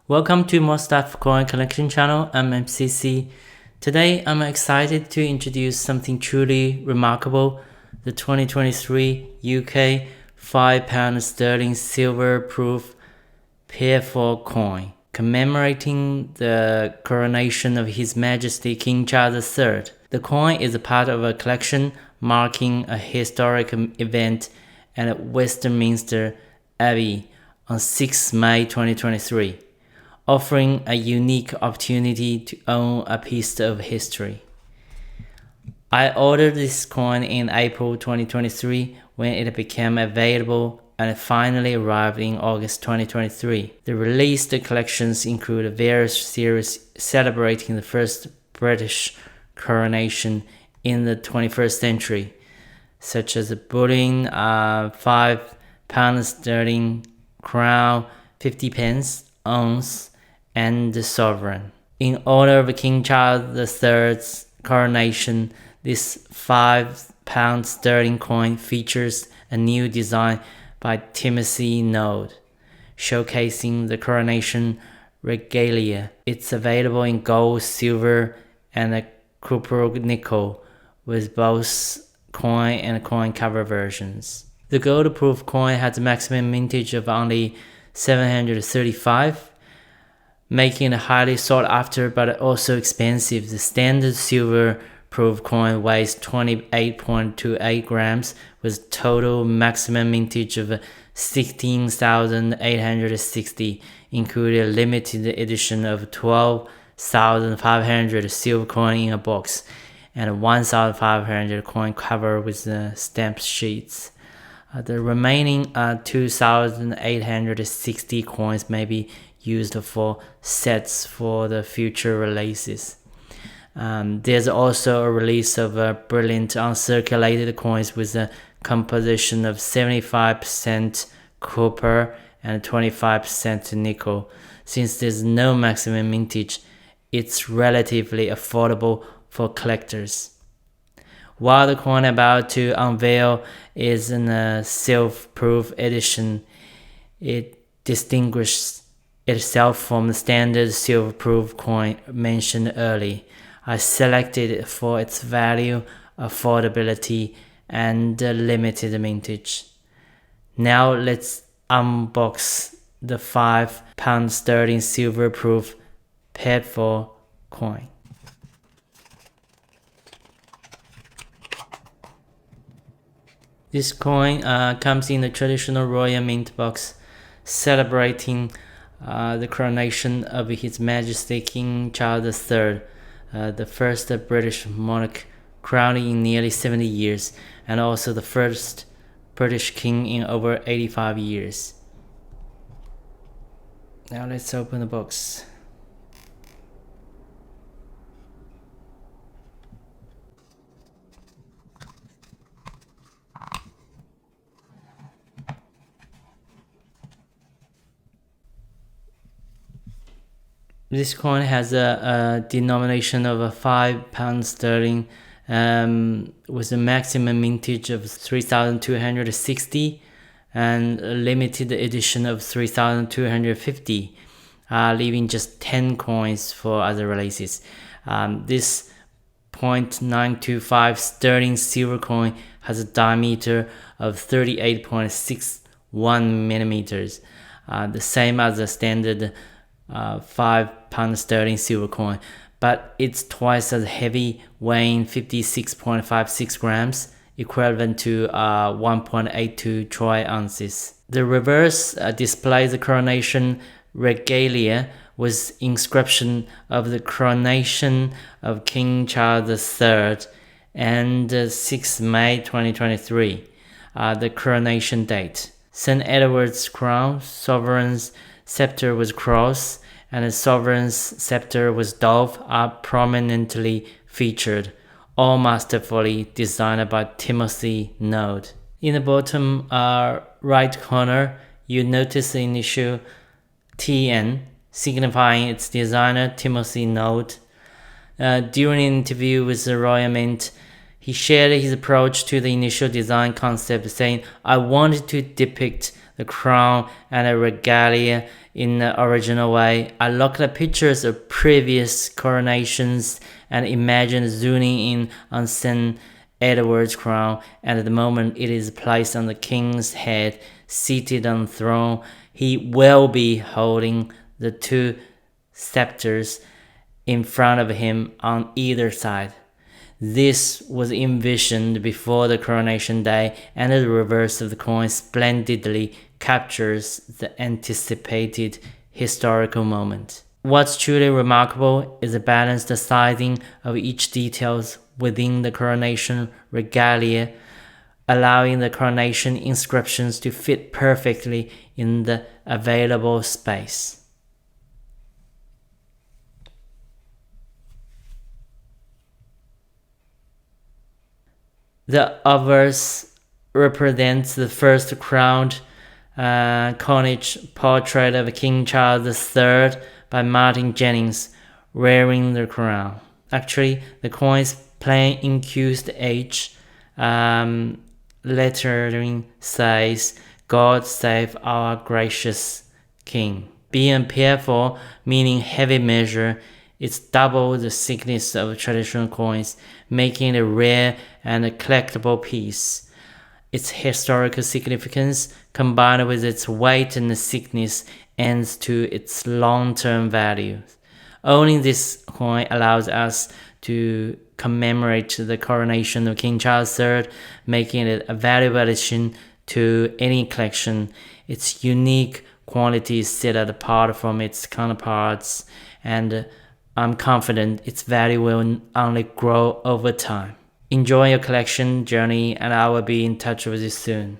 Welcome to More Stuff Coin Collection channel. I'm MCC. Today I'm excited to introduce something truly remarkable, the 2023 UK £5 sterling silver proof Pair4 coin, commemorating the coronation of His Majesty King Charles III. The coin is a part of a collection marking a historic event at Westminster Abbey on 6 May 2023. Offering a unique opportunity to own a piece of history. I ordered this coin in April 2023 when it became available and it finally arrived in August 2023. The released collections include various series celebrating the first British coronation in the 21st century, such as the bullion, £5 sterling, crown, 50 pence, ounce, and the sovereign. In honor of King Charles III's coronation, this £5 sterling coin features a new design by Timothy Node, showcasing the coronation regalia. It's available in gold, silver, and a copper nickel, with both coin and coin cover versions. The gold-proof coin has a maximum mintage of only 735, making it highly sought after but also expensive. The standard silver-proof coin weighs 28.28 grams with total maximum mintage of 16,860, including a limited edition of 12,500 silver coin in a box and 1,500 coin cover with the stamp sheets. The remaining 2,860 coins may be used for sets for the future releases. There's also a release of brilliant uncirculated coins with a composition of 75% copper and 25% nickel. Since there's no maximum mintage, it's relatively affordable for collectors. While the coin about to unveil is in a self-proof edition, it distinguishes itself from the standard silver-proof coin mentioned earlier. I selected it for its value, affordability, and limited mintage. Now let's unbox the £5 sterling silver-proof Pair4 coin. This coin comes in the traditional royal mint box, celebrating the coronation of His Majesty King Charles III, the first British monarch crowned in nearly 70 years, and also the first British king in over 85 years. Now let's open the box. This coin has a denomination of £5 sterling with a maximum mintage of 3,260 and a limited edition of 3,250, leaving just 10 coins for other releases. This .925 sterling silver coin has a diameter of 38.61 millimeters, the same as the standard £5 sterling silver coin, but it's twice as heavy, weighing 56.56 grams, equivalent to 1.82 troy ounces. The reverse displays the coronation regalia with inscription of the coronation of King Charles III and 6 May 2023, the coronation date. St. Edward's crown, sovereign's scepter with cross, and the sovereign's scepter with dove are prominently featured, all masterfully designed by Timothy Node. In the bottom right corner, you notice the initial TN, signifying its designer Timothy Node. During an interview with the Royal Mint, he shared his approach to the initial design concept, saying, "I wanted to depict the crown and the regalia in the original way. I look at pictures of previous coronations and imagine zooming in on St. Edward's crown, and at the moment it is placed on the king's head, seated on the throne. He will be holding the two scepters in front of him on either side. This was envisioned before the coronation day, and the reverse of the coin splendidly captures the anticipated historical moment. What's truly remarkable is the balanced sizing of each detail within the coronation regalia, allowing the coronation inscriptions to fit perfectly in the available space. The obverse represents the first crowned coinage portrait of King Charles III by Martin Jennings wearing the crown. Actually, the coin is plain incused H. Lettering says, "God save our gracious King." Being Pierre, meaning heavy measure, it's double the thickness of traditional coins, making it a rare and a collectible piece. Its historical significance, combined with its weight and thickness, adds to its long-term value. Owning this coin allows us to commemorate the coronation of King Charles III, making it a valuable addition to any collection. Its unique qualities set it apart from its counterparts, and I'm confident its value will only grow over time. Enjoy your collection journey, and I will be in touch with you soon.